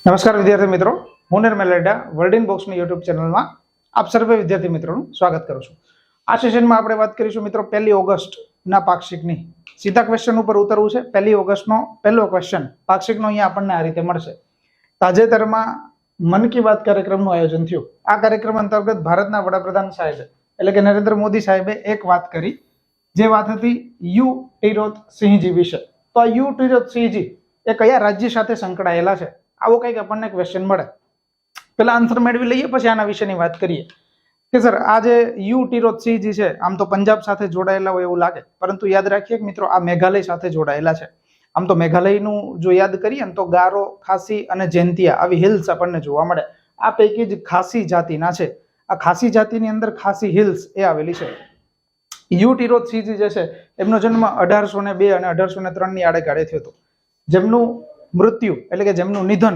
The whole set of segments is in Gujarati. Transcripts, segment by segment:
નમસ્કાર વિદ્યાર્થી મિત્રો, હું નિર્મલ લેડા વર્લ્ડ ઇન બોક્સની યુટ્યુબ ચેનલમાં આપ સર્વે વિદ્યાર્થી મિત્રોનું સ્વાગત કરું છું. આ સેશનમાં આપણે વાત કરીશું મિત્રો 1 ઓગસ્ટના પાક્ષિકની. સીધા ક્વેશ્ચન ઉપર ઉતરવું છે. 1 ઓગસ્ટનો પહેલો ક્વેશ્ચન પાક્ષિકનો અહીંયા આપણને આ રીતે મળશે. તાજેતરમાં મન કી બાત કાર્યક્રમનું આયોજન થયું. આ કાર્યક્રમ અંતર્ગત ભારતના વડાપ્રધાન સાહેબ એટલે કે નરેન્દ્ર મોદી સાહેબે એક વાત કરી, જે વાત હતી યુ ટિરોત સિંહજી વિશે. તો આ યુ ટિરોત સિંહજી એ કયા રાજ્ય સાથે સંકળાયેલા છે, આવો કંઈક આપણને ક્વેશ્ચન મળે. પેલા આન્સર મેળવી લઈએ, પછી આના વિશેની વાત કરીએ કે સર આ જે યુ ટિરોત સિંહજી છે આમ તો પંજાબ સાથે જોડાયેલા હોય એવું લાગે, પરંતુ યાદ રાખીએ કે મિત્રો આ મેઘાલય સાથે જોડાયેલા છે. આમ તો મેઘાલયનું જો યાદ કરીએ ને તો ગારો, ખાસી અને જૈંતિયા આવી હિલ્સ આપણને જોવા મળે. આ પૈકી જ ખાસી જાતિના છે. આ ખાસી જાતિની અંદર ખાસી હિલ્સ એ આવેલી છે. યુ ટિરોત સિંહજી જે છે એમનો જન્મ 1802 અને 1803 ની આડેગાળે થયો હતો. જેમનું મૃત્યુ એટલે કે જેમનું નિધન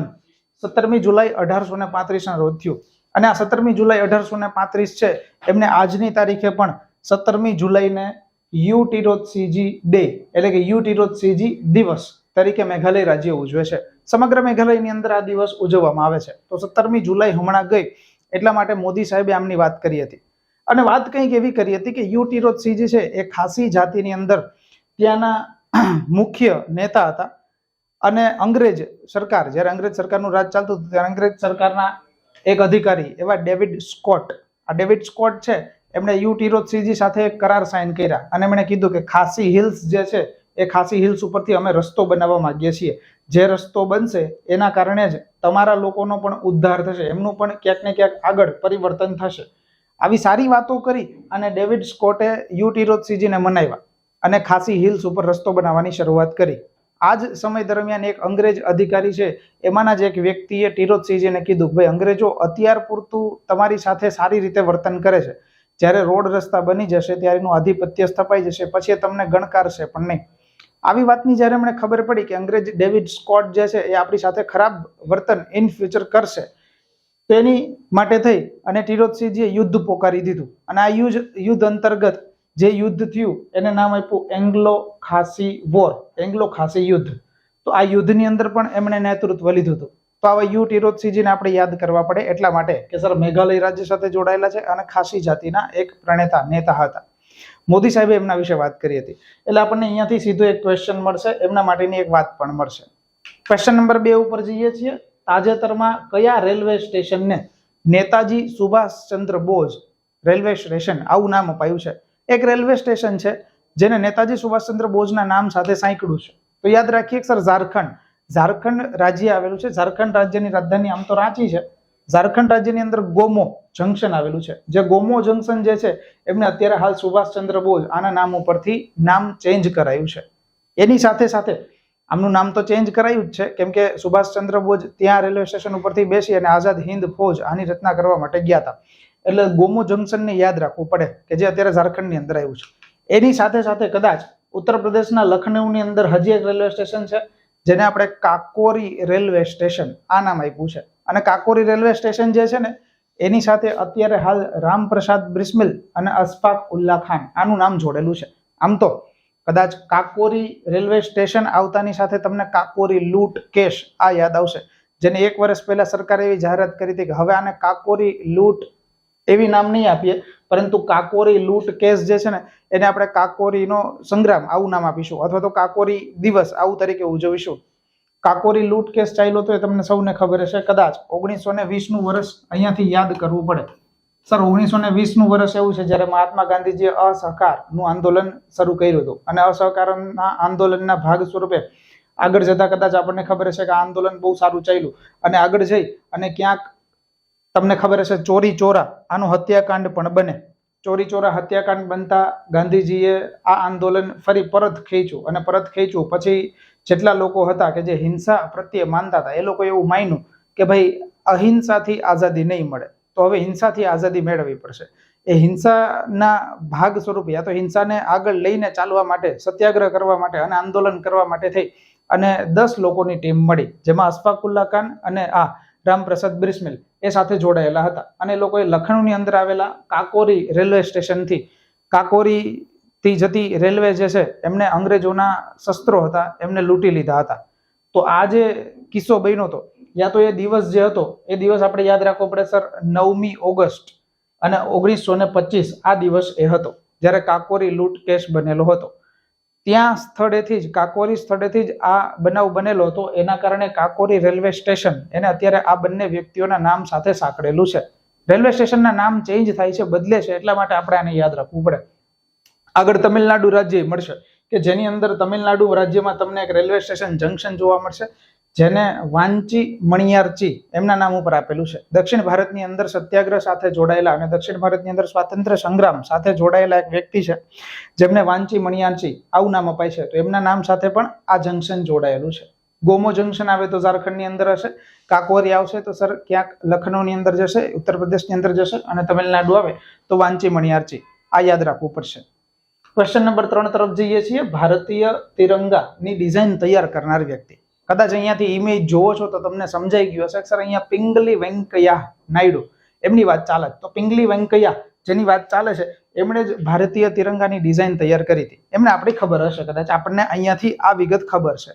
17મી જુલાઈ 1835 ના રોજ થયું. અને આ 17મી જુલાઈ 1835 છે એમને આજની તારીખે પણ 17મી જુલાઈને યુ ટિરોત સિંહજી ડે એટલે કે યુ ટિરોત સિંહજી દિવસ તરીકે મેઘાલય રાજ્ય ઉજવે છે. સમગ્ર મેઘાલયની અંદર આ દિવસ ઉજવવામાં આવે છે. તો 17મી જુલાઈ હમણાં ગઈ એટલા માટે મોદી સાહેબે આમની વાત કરી હતી. અને વાત કંઈક એવી કરી હતી કે યુ ટિરોત સિંહજી છે એ ખાસી જાતિની અંદર ત્યાંના મુખ્ય નેતા હતા. અને અંગ્રેજ સરકાર, જ્યારે અંગ્રેજ સરકારનું રાજ ચાલતું હતું ત્યારે અંગ્રેજ સરકારના એક અધિકારી એવા ડેવિડ સ્કોટ, આ ડેવિડ સ્કોટ છે એમણે યુ ટિરોત સિંહજી સાથે એક કરાર સાઇન કર્યા અને એમણે કીધું કે ખાસી હિલ્સ જે છે એ ખાસી હિલ્સ ઉપરથી અમે રસ્તો બનાવવા માંગીએ છીએ. જે રસ્તો બનશે એના કારણે જ તમારા લોકોનો પણ ઉદ્ધાર થશે, એમનું પણ ક્યાંક ને ક્યાંક આગળ પરિવર્તન થશે. આવી સારી વાતો કરી અને ડેવિડ સ્કોટે યુ ટિરોત સિંહજીને મનાવ્યા અને ખાસી હિલ્સ ઉપર રસ્તો બનાવવાની શરૂઆત કરી. આ જ સમય દરમિયાન એક અંગ્રેજ અધિકારી છે એમાંના જ એક વ્યક્તિએ ટિરોત સિંહજીને કીધું કે ભાઈ અંગ્રેજો અત્યાર પૂરતું તમારી સાથે સારી રીતે વર્તન કરે છે, જ્યારે રોડ રસ્તા બની જશે ત્યારે એનું આધિપત્ય સ્થપાઈ જશે, પછી એ તમને ગણકારશે પણ નહીં. આવી વાતની જ્યારે એમને ખબર પડી કે અંગ્રેજ ડેવિડ સ્કોટ જે છે એ આપણી સાથે ખરાબ વર્તન ઇન ફ્યુચર કરશે, તો એની માટે થઈ અને ટિરોત સિંહજીએ યુદ્ધ પોકારી દીધું. અને આ યુદ્ધ અંતર્ગત જે યુદ્ધ થયું એને નામ આપ્યું એંગ્લો ખાસી વોર, એંગ્લો ખાસી યુદ્ધ. તો આ યુદ્ધની અંદર પણ એમણે નેતૃત્વ લીધું હતું. તો આવા યુ ટિરોત સિંહજીને આપણે યાદ કરવા પડે એટલા માટે કે સર મેઘાલય રાજ્ય સાથે જોડાયેલા છે અને ખાસી જાતિના એક પ્રણેતા નેતા હતા. મોદી સાહેબે એમના વિશે વાત કરી હતી. એટલે આપણને અહીંયાથી સીધો એક ક્વેશ્ચન મળશે, એમના માટેની એક વાત પણ મળશે. ક્વેશ્ચન નંબર 2 ઉપર જઈએ છીએ. તાજેતરમાં કયા રેલવે સ્ટેશનને નેતાજી સુભાષચંદ્ર બોઝ રેલવે સ્ટેશન આવું નામ અપાયું છે? એક રેલવે સ્ટેશન છે જેને નેતાજી સુભાષચંદ્ર બોઝના નામ સાથે સાંકળ્યું છે. તો યાદ રાખીએ સર ઝારખંડ રાજ્ય આવેલું છે. ઝારખંડ રાજ્યની રાજધાની આમ તો રાંચી છે. ઝારખંડ રાજ્યની અંદર ગોમો જંકશન આવેલું છે. જે ગોમો જંકશન જે છે એમને અત્યારે હાલ સુભાષચંદ્ર બોઝ આના નામ ઉપરથી નામ ચેન્જ કરાયું છે. એની સાથે સાથે આમનું નામ તો ચેન્જ કરાયું જ છે કેમ કે સુભાષચંદ્ર બોઝ ત્યાં રેલવે સ્ટેશન ઉપરથી બેસી અને આઝાદ હિન્દ ફૌજ આની રચના કરવા માટે ગયા હતા. એટલે ગોમો જંકશનને યાદ રાખવું પડે કે જે અત્યારે ઝારખંડની અંદર આવ્યું છે. એની સાથે સાથે કદાચ ઉત્તર પ્રદેશના લખનઉની અંદર હજી એક રેલવે સ્ટેશન છે જેને આપણે કાકોરી રેલવે સ્ટેશન આ નામ આપ્યું છે. અને કાકોરી રેલવે સ્ટેશન જે છે ને એની સાથે અત્યારે હાલ રામપ્રસાદ બિસ્મિલ અને અશફાક ઉલ્લા ખાન આનું નામ જોડેલું છે. આમ તો કદાચ કાકોરી રેલવે સ્ટેશન આવતાની સાથે તમને કાકોરી લૂંટ કેસ આ યાદ આવશે, જેને 1 વર્ષ પહેલા સરકારે એવી જાહેરાત કરી હતી કે હવે આને કાકોરી લૂંટ એવી નામ નહીં આપીએ, પરંતુ કાકોરી લૂંટ કેસ જે છે ને એને આપણે કાકોરીનો સંગ્રામ આવું નામ આપીશું, અથવા તો કાકોરી દિવસ આવું તરીકે ઉજવીશું. કાકોરી લૂંટ કેસ ચાલ્યો તો એ તમને સૌને ખબર હશે. કદાચ 1920નું વર્ષ અહીંયાથી યાદ કરવું પડે. સર 1920નું વર્ષ એવું છે જ્યારે મહાત્મા ગાંધીજીએ અસહકારનું આંદોલન શરૂ કર્યું હતું અને અસહકારના આંદોલનના ભાગ સ્વરૂપે આગળ જતા કદાચ આપણને ખબર હશે કે આ આંદોલન બહુ સારું ચાલ્યું અને આગળ જઈ અને ક્યાંક તમને ખબર હશે ચોરી ચોરા આનું હત્યાકાંડ પણ બને. ચોરી ચોરા હત્યાકાંડ બનતા ગાંધીજીએ આ આંદોલન ફરી પરત ખેંચ્યું અને પરત ખેંચ્યું પછી જેટલા લોકો હતા કે જે હિંસા પ્રત્યે માનતા હતા એ લોકો એવું માન્યું કે ભાઈ અહિંસાથી આઝાદી નહીં મળે, તો હવે હિંસાથી આઝાદી મેળવવી પડશે. એ હિંસાના ભાગ સ્વરૂપે યા તો હિંસાને આગળ લઈને ચાલવા માટે, સત્યાગ્રહ કરવા માટે અને આંદોલન કરવા માટે થઈ અને 10 લોકોની ટીમ મળી, જેમાં અશફાક ઉલ્લા ખાન અને રામપ્રસાદ બિસ્મિલ એ સાથે જોડાયેલા હતા. અને એ લોકોએ લખનઉની અંદર આવેલા કાકોરી રેલવે સ્ટેશનથી કાકોરીથી જતી રેલવે જે છે એમને અંગ્રેજોના શસ્ત્રો હતા એમને લૂંટી લીધા હતા. તો આ જે કિસ્સો બન્યો હતો યા તો એ દિવસ જે હતો એ દિવસ આપણે યાદ રાખવો પડે સર 9મી ઓગસ્ટ અને 1925 આ દિવસ એ હતો જ્યારે કાકોરી લૂંટ કેસ બનેલો હતો. ત્યાં સ્થળેથી જ કાકોરી સ્થળેથી જ આ બનાવ બનેલો હતો. એના કારણે કાકોરી રેલવે સ્ટેશન એને અત્યારે આ બંને વ્યક્તિઓના નામ સાથે સાંકળેલું છે. રેલવે સ્ટેશનના નામ ચેન્જ થાય છે, બદલે છે, એટલા માટે આપણે આને યાદ રાખવું પડે. આગળ તમિલનાડુ રાજ્ય મળશે કે જેની અંદર તમિલનાડુ રાજ્યમાં તમને એક રેલવે સ્ટેશન જંકશન જોવા મળશે જેને વાંચી મણિયારચી એમના નામ ઉપર આપેલું છે. દક્ષિણ ભારતની અંદર સત્યાગ્રહ સાથે જોડાયેલા અને દક્ષિણ ભારતની અંદર સ્વાતંત્ર્ય સંગ્રામ સાથે જોડાયેલા એક વ્યક્તિ છે જેમને વાંચી મણિયારચી આવું નામ અપાય છે. તો એમના નામ સાથે પણ આ જંકશન જોડાયેલું છે. ગોમો જંકશન આવે તો ઝારખંડની અંદર હશે, કાકોરી આવશે તો સર ક્યાંક લખનૌની અંદર જશે, ઉત્તર પ્રદેશની અંદર જશે, અને તમિલનાડુ આવે તો વાંચી મણિયારચી. આ યાદ રાખવું પડશે. ક્વેશ્ચન નંબર 3 તરફ જઈએ છીએ. ભારતીય તિરંગાની ડિઝાઇન તૈયાર કરનાર વ્યક્તિ. કદાચ અહીંયાથી ઇમેજ જોવો છો તો તમને સમજાઈ ગયું હશે સર અહીંયા પિંગલી વેંકૈયા નાયડુ એમની વાત ચાલે છે. તો પિંગલી વેંકૈયા જેની વાત ચાલે છે એમણે જ ભારતીય તિરંગાની ડિઝાઇન તૈયાર કરી હતી. એમને આપણી ખબર હશે, કદાચ આપણને અહીંયાથી આ વિગત ખબર છે.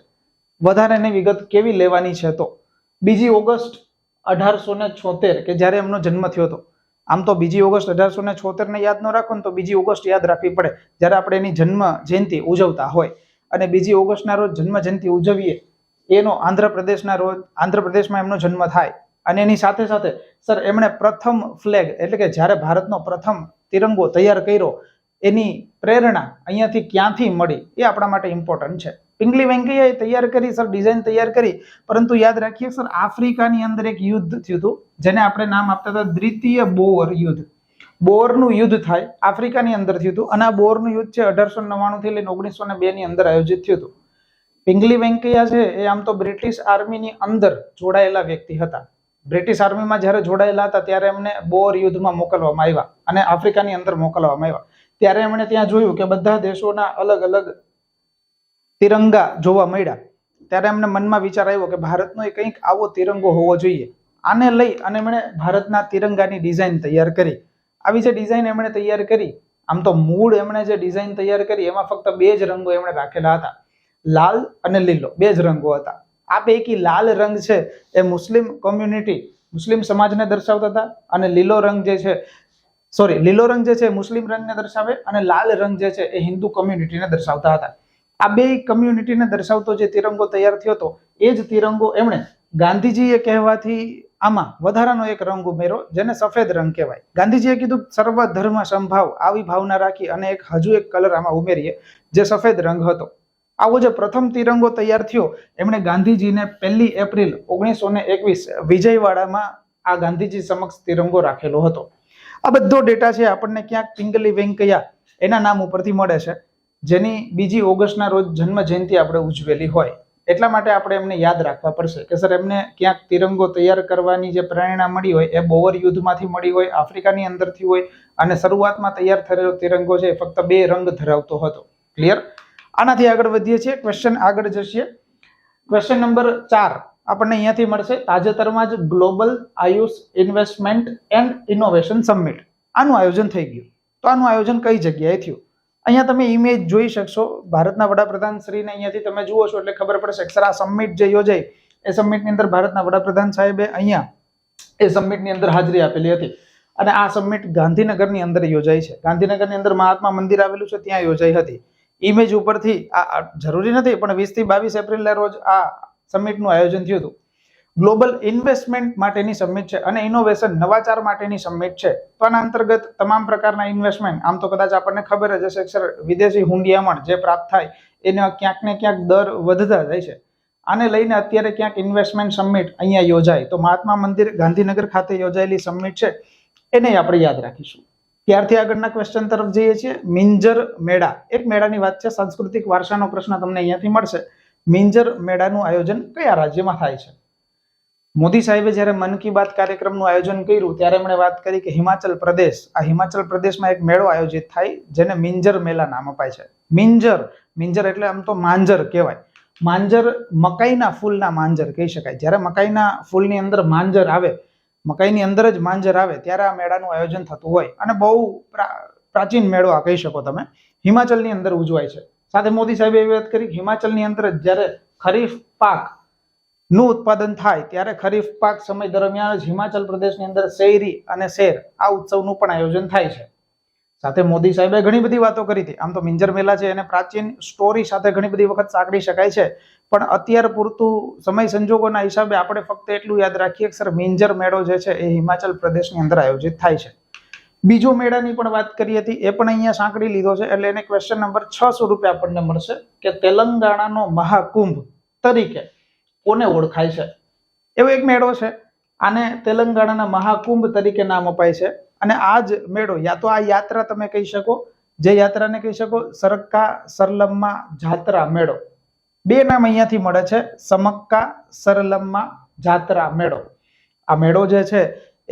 વધારેની વિગત કેવી લેવાની છે તો 2 ઓગસ્ટ 1876 કે જ્યારે એમનો જન્મ થયો હતો. આમ તો 2 ઓગસ્ટ 1876 ને યાદ ન રાખો ને તો 2 ઓગસ્ટ યાદ રાખવી પડે જ્યારે આપણે એની જન્મ જયંતિ ઉજવતા હોય. અને 2 ઓગસ્ટના રોજ જન્મ જયંતિ ઉજવીએ એનો આંધ્રપ્રદેશમાં એમનો જન્મ થાય. અને એની સાથે સાથે સર એમણે પ્રથમ ફ્લેગ એટલે કે જ્યારે ભારતનો પ્રથમ તિરંગો તૈયાર કર્યો એની પ્રેરણા અહીંયાથી ક્યાંથી મળી એ આપણા માટે ઇમ્પોર્ટન્ટ છે. પિંગલી વેંકૈયાએ તૈયાર કરી સર, ડિઝાઇન તૈયાર કરી, પરંતુ યાદ રાખીએ સર આફ્રિકાની અંદર એક યુદ્ધ થયું હતું જેને આપણે નામ આપતા હતા દ્વિતીય બોઅર યુદ્ધ. બોરનું યુદ્ધ થાય આફ્રિકાની અંદર થયું હતું અને આ બોરનું યુદ્ધ છે 1899 થી લઈને 1902 ની અંદર આયોજિત થયું હતું. પિંગલી વેંકૈયા છે એ આમ તો બ્રિટિશ આર્મીની અંદર જોડાયેલા વ્યક્તિ હતા. બ્રિટિશ આર્મીમાં જ્યારે જોડાયેલા હતા ત્યારે એમને બોર યુદ્ધમાં મોકલવામાં આવ્યા અને આફ્રિકાની અંદર મોકલવામાં આવ્યા. ત્યારે એમણે ત્યાં જોયું કે બધા દેશોના અલગ અલગ તિરંગા જોવા મળ્યા. ત્યારે એમને મનમાં વિચાર આવ્યો કે ભારતનો કંઈક આવો તિરંગો હોવો જોઈએ. આને લઈ અને એમણે ભારતના તિરંગાની ડિઝાઇન તૈયાર કરી. આવી જે ડિઝાઇન એમણે તૈયાર કરી, આમ તો મૂળ એમણે જે ડિઝાઇન તૈયાર કરી એમાં ફક્ત 2 જ રંગો એમણે રાખેલા હતા, લાલ અને લીલો. 2 જ રંગો હતા. આ પૈકી લાલ રંગ છે એ મુસ્લિમ કોમ્યુનિટી, મુસ્લિમ સમાજને દર્શાવતા હતા અને લીલો રંગ જે છે મુસ્લિમ રંગને દર્શાવે અને લાલ રંગ જે છે એ હિન્દુ કોમ્યુનિટીને દર્શાવતા હતા. આ 2 કોમ્યુનિટીને દર્શાવતો જે તિરંગો તૈયાર થયો હતો એ જ તિરંગો એમણે ગાંધીજીએ કહેવાથી આમાં વધારાનો એક રંગ ઉમેર્યો જેને સફેદ રંગ કહેવાય. ગાંધીજીએ કીધું સર્વ ધર્મ સંભાવ આવી ભાવના રાખી અને હજુ એક કલર આમાં ઉમેરીએ જે સફેદ રંગ હતો. આવો જે પ્રથમ તિરંગો તૈયાર થયો એમણે ગાંધીજીને 1 એપ્રિલ 1921 વિજયવાડામાં આ ગાંધીજી સમક્ષ તિરંગો રાખેલો હતો. આ બધો ડેટા છે આપણને ક્યાંક પિંગલી વેંકૈયા એના નામ ઉપરથી મળે છે જેની 2 ઓગસ્ટના રોજ જન્મ જયંતિ આપણે ઉજવેલી હોય. એટલા માટે આપણે એમને યાદ રાખવા પડશે કે સર એમને ક્યાંક તિરંગો તૈયાર કરવાની જે પ્રેરણા મળી હોય એ બોઅર યુદ્ધમાંથી મળી હોય, આફ્રિકાની અંદરથી હોય અને શરૂઆતમાં તૈયાર થયેલો તિરંગો છે ફક્ત 2 રંગ ધરાવતો હતો. ક્લિયર? આનાથી આગળ વધીએ છીએ. ક્વેશ્ચન આગળ જશે. ક્વેશ્ચન નંબર 4 આપણને અહીંયાથી મળશે. તાજેતરમાં જ global Ayush investment and innovation summit આનું આયોજન થઈ ગયું. તો આનું આયોજન કઈ જગ્યાએ થયું? અહીંયા તમે ઇમેજ જોઈ શકશો. ભારતના વડાપ્રધાન શ્રીને અહીંયાથી તમે જુઓ છો એટલે ખબર પડશે કે સર આ સમિટ જે યોજાઈ એ સમિટની અંદર ભારતના વડાપ્રધાન સાહેબે અહીંયા એ સમિટની અંદર હાજરી આપેલી હતી. અને આ સમિટ ગાંધીનગરની અંદર યોજાઈ છે. ગાંધીનગરની અંદર મહાત્મા મંદિર આવેલું છે ત્યાં યોજાઈ હતી. ઇમેજ ઉપરથી આ જરૂરી નથી પણ 20 થી 22 એપ્રિલના રોજ આ સમિટનું આયોજન થયું હતું. ગ્લોબલ ઇન્વેસ્ટમેન્ટ માટેની સમિટ છે અને ઇનોવેશન નવાચાર માટેની સમિટ છે. તો આના અંતર્ગત તમામ પ્રકારના ઇન્વેસ્ટમેન્ટ, આમ તો કદાચ આપણને ખબર જ હશે સર વિદેશી હુંડિયામણ જે પ્રાપ્ત થાય એને ક્યાંક ને ક્યાંક દર વધતા જાય છે. આને લઈને અત્યારે ક્યાંક ઇન્વેસ્ટમેન્ટ સમિટ અહીંયા યોજાય તો મહાત્મા મંદિર ગાંધીનગર ખાતે યોજાયેલી સમિટ છે એને આપણે યાદ રાખીશું. ત્યારથી આગળના ક્વેશ્ચન તરફ જઈએ છીએ. મિંજર મેળા, એક મેળાની વાત છે. સાંસ્કૃતિક વારસાનો પ્રશ્ન તમને અહીંયાથી મળશે. મિંજર મેળાનું આયોજન કયા રાજ્યમાં થાય છે? મોદી સાહેબે જ્યારે મન કી બાત કાર્યક્રમનું આયોજન કર્યું ત્યારે એમણે વાત કરી કે હિમાચલ પ્રદેશ, આ હિમાચલ પ્રદેશમાં એક મેળો આયોજિત થાય જેને મિંજર મેળા નામ અપાય છે. મિંજર એટલે આમ તો માંજર કહેવાય. માંજર મકાઈના ફૂલના માંજર કહી શકાય. જ્યારે મકાઈના ફૂલની અંદર માંજર આવે, મકાઈની અંદર જ માંજર આવે ત્યારે આ મેળાનું આયોજન થતું હોય અને બહુ પ્રાચીન મેળો આ કહી શકો તમે. હિમાચલની અંદર ઉજવાય છે. સાથે મોદી સાહેબે એવી વાત કરી હિમાચલની અંદર જ્યારે ખરીફ પાક નું ઉત્પાદન થાય ત્યારે ખરીફ પાક સમય દરમિયાન જ હિમાચલ પ્રદેશની અંદર શેરી અને શેર આ ઉત્સવનું પણ આયોજન થાય છે. સાથે મોદી સાહેબે ઘણી બધી વાતો કરી હતી. આમ તો મિંજર મેલા છે એને પ્રાચીન સ્ટોરી સાથે ઘણી બધી વખત સાંકળી શકાય છે, પણ અત્યાર પૂરતું સમય સંજોગોના હિસાબે આપણે ફક્ત એટલું યાદ રાખીએ કે સર મિંજર મેળો જે છે એ હિમાચલ પ્રદેશની અંદર આયોજિત થાય છે. બીજો મેળાની પણ વાત કરી હતી, એ પણ અહીંયા સાંકળી લીધો છે, એટલે એને ક્વેશ્ચન નંબર 6 સ્વરૂપે આપણને મળશે કે તેલંગાણાનો મહાકુંભ તરીકે કોને ઓળખાય છે. એવો એક મેળો છે, આને તેલંગાણાના મહાકુંભ તરીકે નામ અપાય છે. અને આ જ મેળો, યા તો આ યાત્રા તમે કહી શકો, જે યાત્રાને કહી શકો સરક્કા સરલમ્મા જાત્રા મેળો. બે નામ અહીંયાથી મળે છે, સમક્કા સરલમ્મા જાત્રા મેળો. આ મેળો જે છે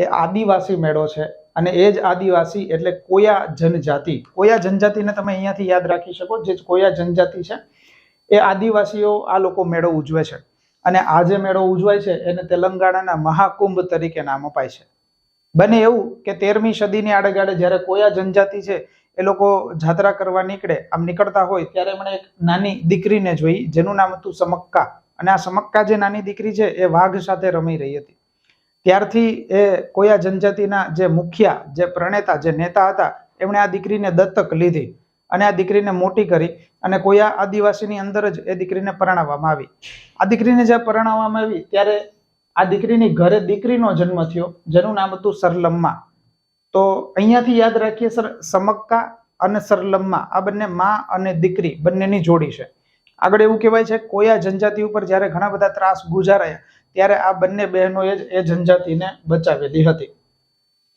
એ આદિવાસી મેળો છે, અને એ જ આદિવાસી એટલે કોયા જનજાતિ. કોયા જનજાતિને તમે અહીંયાથી યાદ રાખી શકો, જે કોયા જનજાતિ છે એ આદિવાસીઓ આ લોકો મેળો ઉજવે છે. અને આ જે મેળો ઉજવાય છે એને તેલંગાણાના મહાકુંભ તરીકે નામ અપાય છે. બને એવું કે 13મી સદીની આડેગાડે જ્યારે કોયા જનજાતિ છે એ લોકો જાત્રા કરવા નીકળે, આમ નીકળતા હોય ત્યારે એમણે એક નાની દીકરીને જોઈ જેનું નામ હતું સમક્કા. અને આ સમક્કા જે નાની દીકરી છે એ વાઘ સાથે રમી રહી હતી. ત્યારથી એ કોયા જનજાતિના જે મુખિયા, જે પ્રણેતા, જે નેતા હતા, એમણે આ દીકરીને દત્તક લીધી અને આ દીકરીને મોટી કરી અને કોયા આદિવાસીની અંદર જ એ દીકરીને પરણાવવામાં આવી. આ દીકરીને જ્યારે પરણાવવામાં આવી ત્યારે આ દીકરીની ઘરે દીકરીનો જન્મ થયો જેનું નામ હતું સરલમ્મા. તો અહીંયાથી યાદ રાખીએ સર, સમક્કા અને સરલમ્મા આ બંને માં અને દીકરી બંનેની જોડી છે. આગળ એવું કહેવાય છે કોયા જનજાતિ ઉપર જ્યારે ઘણા બધા ત્રાસ ગુજારાયા ત્યારે આ બંને બહેનોએ જ એ જનજાતિને બચાવેલી હતી.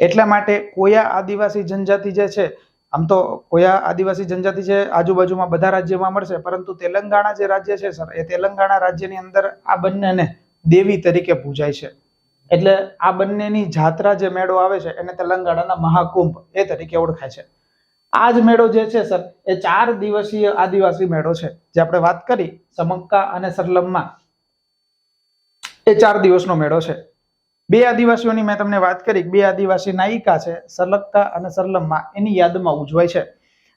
એટલા માટે કોયા આદિવાસી જનજાતિ જે છે, આમ તો કોયા આદિવાસી જનજાતિ છે આજુબાજુમાં બધા રાજ્યમાં મળશે, પરંતુ તેલંગાણા જે રાજ્ય છે સર, એ તેલંગાણા રાજ્યની અંદર આ બંનેને દેવી તરીકે પૂજાય છે. એટલે આ બંનેની જાત્રા જે મેળો આવે છે એને તેલંગાણાના મહાકુંભ એ તરીકે ઓળખાય છે. આ જ મેળો જે છે સર એ 4 દિવસીય આદિવાસી મેળો છે. જે આપણે વાત કરી સમક્કા અને સરલમ્મા, એ 4 દિવસનો મેળો છે. બે આદિવાસીઓની મેં તમને વાત કરી, બે આદિવાસી નાયિકા છે સલક્કા અને સરલમ્મા, એની યાદમાં ઉજવાય છે.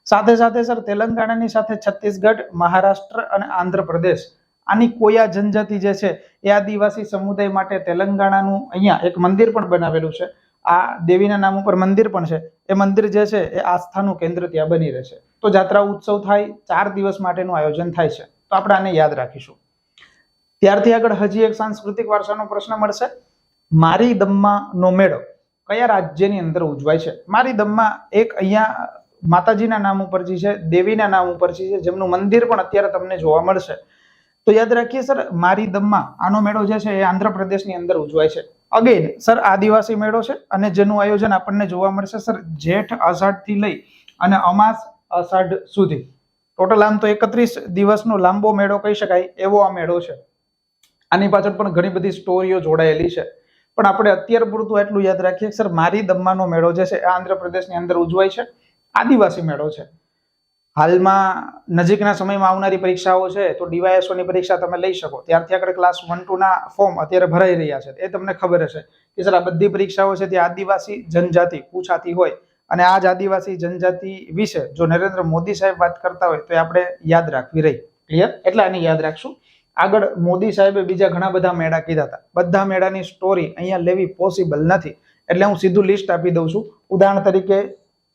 સાથે સાથે સર તેલંગાણાની સાથે છત્તીસગઢ, મહારાષ્ટ્ર અને આંધ્રપ્રદેશ આની કોયા જનજાતિ જે છે એ આદિવાસી સમુદાય માટે તેલંગાણાનું અહીંયા એક મંદિર પણ બનાવેલું છે. આ દેવીના નામ ઉપર મંદિર પણ છે. એ મંદિર જે છે એ આસ્થાનું કેન્દ્ર ત્યાં બની રહેશે. તો જાત્રા ઉત્સવ થાય, 4 દિવસ માટેનું આયોજન થાય છે. તો આપણે આને યાદ રાખીશું. ત્યારથી આગળ હજી એક સાંસ્કૃતિક વારસાનો પ્રશ્ન મળશે. મારીદમ્માનો મેળો કયા રાજ્યની અંદર ઉજવાય છે? મારીદમ્મા એક અહીંયા માતાજીના નામ ઉપરથી છે, દેવીના નામ ઉપરથી છે, જેમનું મંદિર પણ અત્યારે તમને જોવા મળશે. તો યાદ રાખીએ સર, મારીદમ્મા આનો મેળો જે છે એ આંધ્રપ્રદેશની અંદર ઉજવાય છે. અગેન સર આદિવાસી મેળો છે અને જેનું આયોજન આપણને જોવા મળશે સર જેઠ અષાઢ થી લઈ અને અમાસ અષાઢ સુધી. ટોટલ આમ તો 31 દિવસનો લાંબો મેળો કહી શકાય એવો આ મેળો છે. આની પાછળ પણ ઘણી બધી સ્ટોરીઓ જોડાયેલી છે, પણ આપણે અત્યાર પૂરતું એટલું યાદ રાખીએ સર મારીદમ્માનો મેળો જે છે એ આંધ્રપ્રદેશની અંદર ઉજવાય છે. આદિવાસી મેળો છે. હાલમાં નજીકના સમયમાં આવનારી પરીક્ષાઓ છે તો ડીવાયએસઓની પરીક્ષા તમે લઈ શકો. ત્યારથી આગળ ક્લાસ 1-2 ના ફોર્મ અત્યારે ભરાઈ રહ્યા છે. એ તમને ખબર હશે કે સર આ બધી પરીક્ષાઓ છે તે આદિવાસી જનજાતિ પૂછાતી હોય, અને આ જ આદિવાસી જનજાતિ વિશે જો નરેન્દ્ર મોદી સાહેબ વાત કરતા હોય તો આપણે યાદ રાખવી રહી. ક્લિયર? એટલે આને યાદ રાખશું. આગળ મોદી સાહેબે બીજા ઘણા બધા મેળા કીધા હતા. બધા મેળાની સ્ટોરી અહીંયા લેવી પોસિબલ નથી, એટલે હું સીધું લિસ્ટ આપી દઉં છું. ઉદાહરણ તરીકે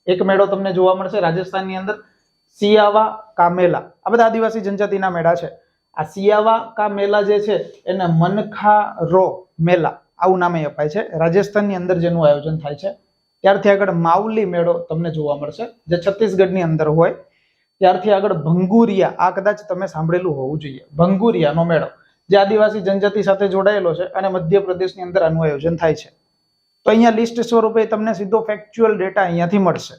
એક મેળો તમને જોવા મળશે રાજસ્થાનની અંદર, સિયાવા કા મેલા. આ બધા આદિવાસી જનજાતિના મેળા છે. આ સિયાવા કા મેલા જે છે એને મનખા રો મેલા આવું નામે અપાય છે. રાજસ્થાનની અંદર જેનું આયોજન થાય છે. ત્યારથી આગળ માવલી મેળો તમને જોવા મળશે જે છત્તીસગઢની અંદર હોય. ત્યારથી આગળ ભંગુરિયા, આ કદાચ તમે સાંભળેલું હોવું જોઈએ, ભંગુરિયાનો મેળો જે આદિવાસી જનજાતિ સાથે જોડાયેલો છે અને મધ્યપ્રદેશની અંદર આનું આયોજન થાય છે. તો અહીંયા લિસ્ટ સ્વરૂપે તમને સીધો ફેક્ચ્યુઅલ ડેટા અહીંયાથી મળશે.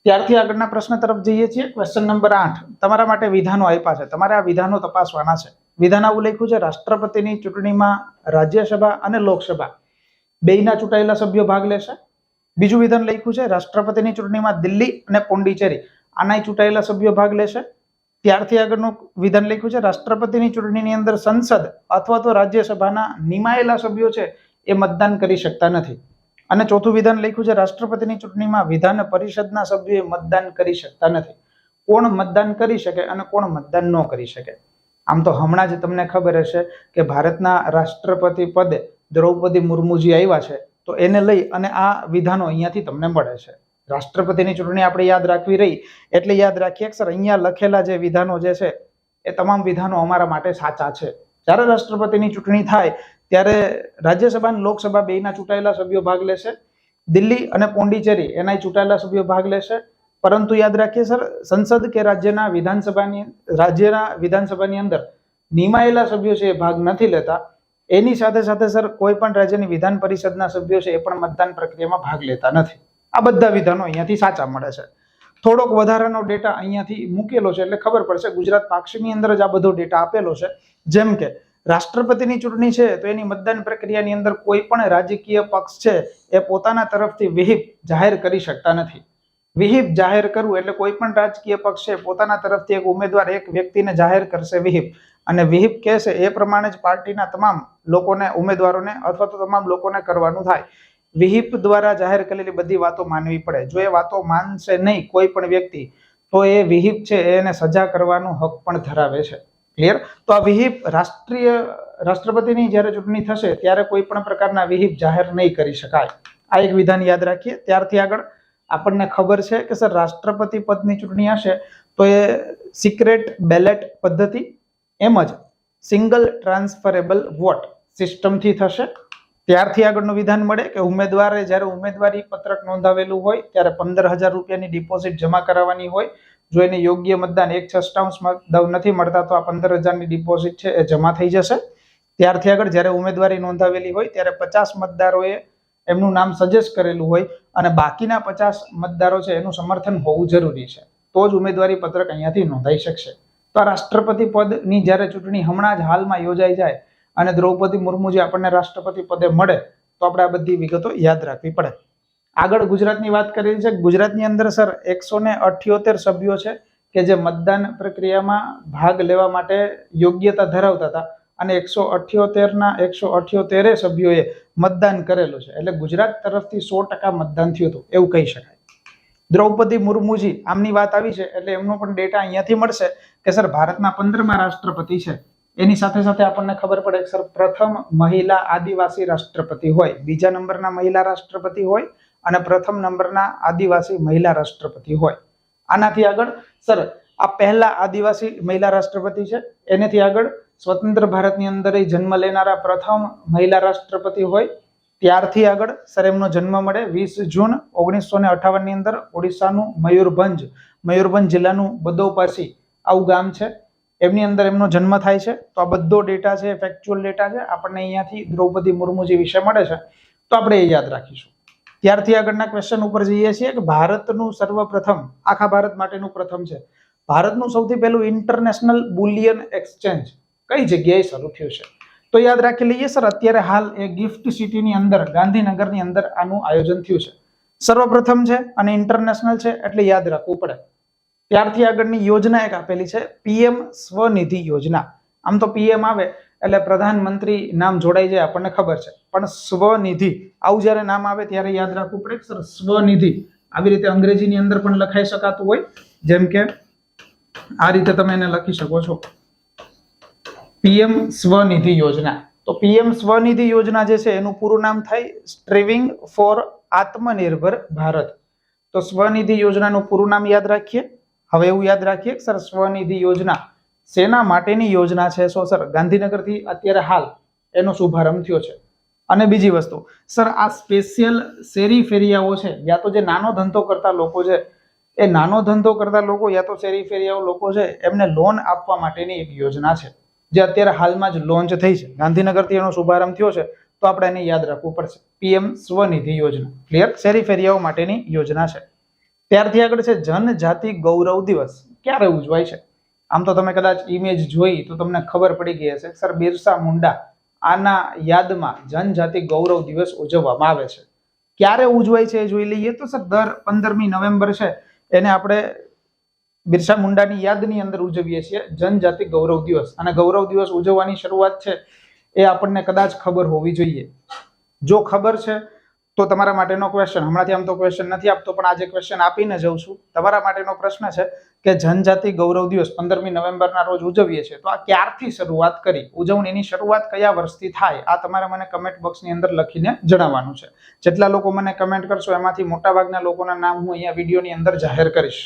ત્યારથી આગળના પ્રશ્ન તરફ જઈએ છીએ. ક્વેશ્ચન નંબર 8 તમારા માટે વિધાનો આપ્યા છે. તમારે આ વિધાનો તપાસવાના છે. વિધાન આવું લખ્યું છે, રાષ્ટ્રપતિની ચૂંટણીમાં રાજ્યસભા અને લોકસભા બેયના ચૂંટાયેલા સભ્યો ભાગ લેશે. બીજું વિધાન લખ્યું છે, રાષ્ટ્રપતિની ચૂંટણીમાં દિલ્હી અને પોંડિચેરી આનાય ચૂંટાયેલા સભ્યો ભાગ લેશે. ત્યારથી આગળનું વિધાન લખ્યું છે, રાષ્ટ્રપતિની ચૂંટણીની અંદર સંસદ અથવા તો રાજ્યસભાના નિમાયેલા સભ્યો છે એ મતદાન કરી શકતા નથી. અને ચોથું વિધાન લખ્યું છે, રાષ્ટ્રપતિની ચૂંટણીમાં વિધાન પરિષદના સભ્યોએ મતદાન કરી શકતા નથી. કોણ મતદાન કરી શકે અને કોણ મતદાન ન કરી શકે? આમ તો હમણાં જ તમને ખબર હશે કે ભારતના રાષ્ટ્રપતિ પદે દ્રૌપદી મુર્મુજી આવ્યા છે, તો એને લઈ અને આ વિધાનો અહીંયાથી તમને મળે છે. રાષ્ટ્રપતિની ચૂંટણી આપણે યાદ રાખવી રહી એટલે યાદ રાખીએ કે સર અહીંયા લખેલા જે વિધાનો જે છે એ તમામ વિધાનો અમારા માટે સાચા છે. જ્યારે રાષ્ટ્રપતિની ચૂંટણી થાય ત્યારે રાજ્યસભા અને લોકસભા બેયના ચૂંટાયેલા સભ્યો ભાગ લેશે. દિલ્હી અને પોંડિચેરી એના ચૂંટાયેલા સભ્યો ભાગ લેશે. પરંતુ યાદ રાખીએ સર, સંસદ કે રાજ્યના વિધાનસભાની અંદર નિમાયેલા સભ્યો છે એ ભાગ નથી લેતા. એની સાથે સાથે સર કોઈ પણ રાજ્યની વિધાન પરિષદના સભ્યો છે એ પણ મતદાન પ્રક્રિયામાં ભાગ લેતા નથી. આ બધા વિધાનો અહીંયાથી સાચા મળે છે. થોડોક વધારાનો ડેટા અહીંયાથી મૂકેલો છે એટલે ખબર પડશે. ગુજરાત પાક્ષિકની અંદર જ આ બધો ડેટા આપેલો છે. જેમ કે રાષ્ટ્રપતિની ચૂંટણી છે તો એની મતદાન પ્રક્રિયાની અંદર કોઈ પણ રાજકીય પક્ષ છે એ પોતાના તરફથી વિહિપ જાહેર કરી શકતા નથી. વિહિપ જાહેર કરવું એટલે કોઈ પણ રાજકીય પક્ષ છે પોતાના તરફથી એક ઉમેદવાર એક વ્યક્તિને જાહેર કરશે વિહિપ, અને વિહિપ કહેશે એ પ્રમાણે જ પાર્ટીના તમામ લોકોને, ઉમેદવારોને અથવા તો તમામ લોકોને કરવાનું થાય. વિહિપ દ્વારા જાહેર કરેલી બધી વાતો માનવી પડે. જો એ વાતો માનશે નહીં કોઈ પણ વ્યક્તિ, તો એ વિહિપ છે એને સજા કરવાનો હક પણ ધરાવે છે. ક્લિયર? તો આ વિહિપ રાષ્ટ્રપતિની જ્યારે ચૂંટણી થશે ત્યારે કોઈ પણ પ્રકારના વિહિપ જાહેર નહીં કરી શકાય. આ એક વિધાન યાદ રાખીએ. ત્યારથી આગળ આપણને ખબર છે કે સર રાષ્ટ્રપતિ પદની ચૂંટણી હશે તો એ સિક્રેટ બેલેટ પદ્ધતિ એમ જ સિંગલ ટ્રાન્સફરેબલ વોટ સિસ્ટમથી થશે. ત્યારથી આગળનું વિધાન મળે કે ઉમેદવારે જ્યારે ઉમેદવારી પત્રક નોંધાવેલું હોય ત્યારે 15,000 રૂપિયાની ડિપોઝિટ જમા કરાવવાની હોય. જો એને યોગ્ય મતદાન 1/6 મતદાન નથી મળતા તો આ 15,000ની ડિપોઝિટ છે એ જમા થઈ જશે. ત્યારથી આગળ જ્યારે ઉમેદવારી નોંધાવેલી હોય ત્યારે 50 મતદારોએ એમનું નામ સજેસ્ટ કરેલું હોય અને બાકીના 50 મતદારો છે એનું સમર્થન હોવું જરૂરી છે, તો જ ઉમેદવારી પત્રક અહીંયાથી નોંધાઈ શકશે. તો આ રાષ્ટ્રપતિ પદની જ્યારે ચૂંટણી હમણાં જ હાલમાં યોજાઈ જાય અને દ્રૌપદી મુર્મુજી આપણને રાષ્ટ્રપતિ પદે મળે તો આપણે આ બધી વિગતો યાદ રાખવી પડે. આગળ ગુજરાતની વાત કરી છે. ગુજરાતની અંદર સર 178 સભ્યો છે કે જે મતદાન પ્રક્રિયામાં ભાગ લેવા માટે યોગ્યતા ધરાવતા હતા અને 178 સભ્યોએ મતદાન કરેલું છે. એટલે ગુજરાત તરફથી 100% મતદાન થયું હતું એવું કહી શકાય. દ્રૌપદી મુર્મુજી આમની વાત આવી છે એટલે એમનો પણ ડેટા અહીંયાથી મળશે કે સર ભારતના 15મા રાષ્ટ્રપતિ છે. એની સાથે સાથે આપણને ખબર પડે કે સર પ્રથમ મહિલા આદિવાસી રાષ્ટ્રપતિ હોય, બીજા નંબરના મહિલા રાષ્ટ્રપતિ હોય અને પ્રથમ નંબરના આદિવાસી મહિલા રાષ્ટ્રપતિ હોય. આનાથી આગળ સર આ પહેલા આદિવાસી મહિલા રાષ્ટ્રપતિ છે. એનાથી આગળ સ્વતંત્ર ભારતની અંદર જન્મ લેનારા પ્રથમ મહિલા રાષ્ટ્રપતિ હોય. ત્યારથી આગળ સર એમનો જન્મ મળે 20 જૂન 1958 ની અંદર ઓડિશાનું મયુરભંજ જિલ્લાનું બદૌપાસી આવું ગામ છે, એમની અંદર એમનો જન્મ થાય છે. તો આ બધો ડેટા છે, ફેક્ચ્યુઅલ ડેટા છે, આપણને અહીંયાથી દ્રૌપદી મુર્મુજી વિશે મળે છે, તો આપણે એ યાદ રાખીશું. ત્યારથી આગળના ક્વેશ્ચન ઉપર જઈએ છીએ કે ભારતનું સર્વપ્રથમ, આખા ભારત માટેનું પ્રથમ છે, ભારતનું સૌથી પહેલું ઇન્ટરનેશનલ બુલિયન એક્સચેન્જ કઈ જગ્યાએ શરૂ થયું છે? તો યાદ રાખી લઈએ સર, અત્યારે હાલ એ ગિફ્ટ સિટીની અંદર, ગાંધીનગરની અંદર આનું આયોજન થયું છે. સર્વપ્રથમ છે અને ઇન્ટરનેશનલ છે એટલે યાદ રાખવું પડે. ત્યારથી આગળની યોજના એક આપેલી છે પીએમ સ્વનિધિ યોજના. આમ તો પીએમ આવે એટલે પ્રધાનમંત્રી નામ જોડાઈ જાય આપણને ખબર છે, પણ સ્વનિધિ આવું જ્યારે નામ આવે ત્યારે યાદ રાખવું પડે સર સ્વનિધિ આવી રીતે અંગ્રેજીની અંદર પણ લખાઈ શકાતું હોય. જેમ કે આ રીતે તમે એને લખી શકો છો, પીએમ સ્વનિધિ યોજના. તો પીએમ સ્વનિધિ યોજના જે છે એનું પૂરું નામ થાય સ્ટ્રીવિંગ ફોર આત્મનિર્ભર ભારત. તો સ્વનિધિ યોજનાનું પૂરું નામ યાદ રાખીએ. હવે એવું યાદ રાખીએ કે સર સ્વનિધિ યોજના શેના માટેની યોજના છે? સો સર ગાંધીનગરથી અત્યારે હાલ એનો શુભારંભ થયો છે. અને બીજી વસ્તુ સર, આ સ્પેશિયલ શેરી ફેરિયાઓ છે, યા તો જે નાનો ધંધો કરતા લોકો છે, એ નાનો ધંધો કરતા લોકો યા તો શેરી ફેરિયાઓ લોકો છે, એમને લોન આપવા માટેની એક યોજના છે જે અત્યારે હાલમાં જ લોન્ચ થઈ છે. ગાંધીનગરથી એનો શુભારંભ થયો છે, તો આપણે એને યાદ રાખવું પડશે. પીએમ સ્વનિધિ યોજના. ક્લિયર? શેરી ફેરિયાઓ માટેની યોજના છે. ત્યારથી આગળ છે જનજાતિ ગૌરવ દિવસ. ક્યારે ઉજવાય છે? આમ તો તમે કદાચ ઇમેજ જોઈ તો તમને ખબર પડી ગઈ હશે. સર બિરસા મુંડા આના યાદમાં જનજાતિ ગૌરવ દિવસ ઉજવવામાં આવે છે. ક્યારે ઉજવાય છે એ જોઈ લઈએ. તો સર દર 15મી નવેમ્બર છે એને આપણે બિરસા મુંડાની યાદની અંદર ઉજવીએ છીએ જનજાતિ ગૌરવ દિવસ. અને ગૌરવ દિવસ ઉજવવાની શરૂઆત છે એ આપણને કદાચ ખબર હોવી જોઈએ. જો ખબર છે તો તમારા માટેનો ક્વેશ્ચન, હમણાંથી આમ તો ક્વેશ્ચન નથી આપતો પણ આજે ક્વેશ્ચન આપીને જઉં છું. તમારા માટેનો પ્રશ્ન છે કે જનજાતિ ગૌરવ દિવસ 15મી નવેમ્બરના રોજ ઉજવીએ છીએ, તો આ ક્યારથી શરૂઆત કરી, ઉજવણીની શરૂઆત કયા વર્ષથી થાય, આ તમારે મને કમેન્ટ બોક્સની અંદર લખીને જણાવવાનું છે. જેટલા લોકો મને કમેન્ટ કરશો એમાંથી મોટાભાગના લોકોના નામ હું અહીંયા વિડીયોની અંદર જાહેર કરીશ.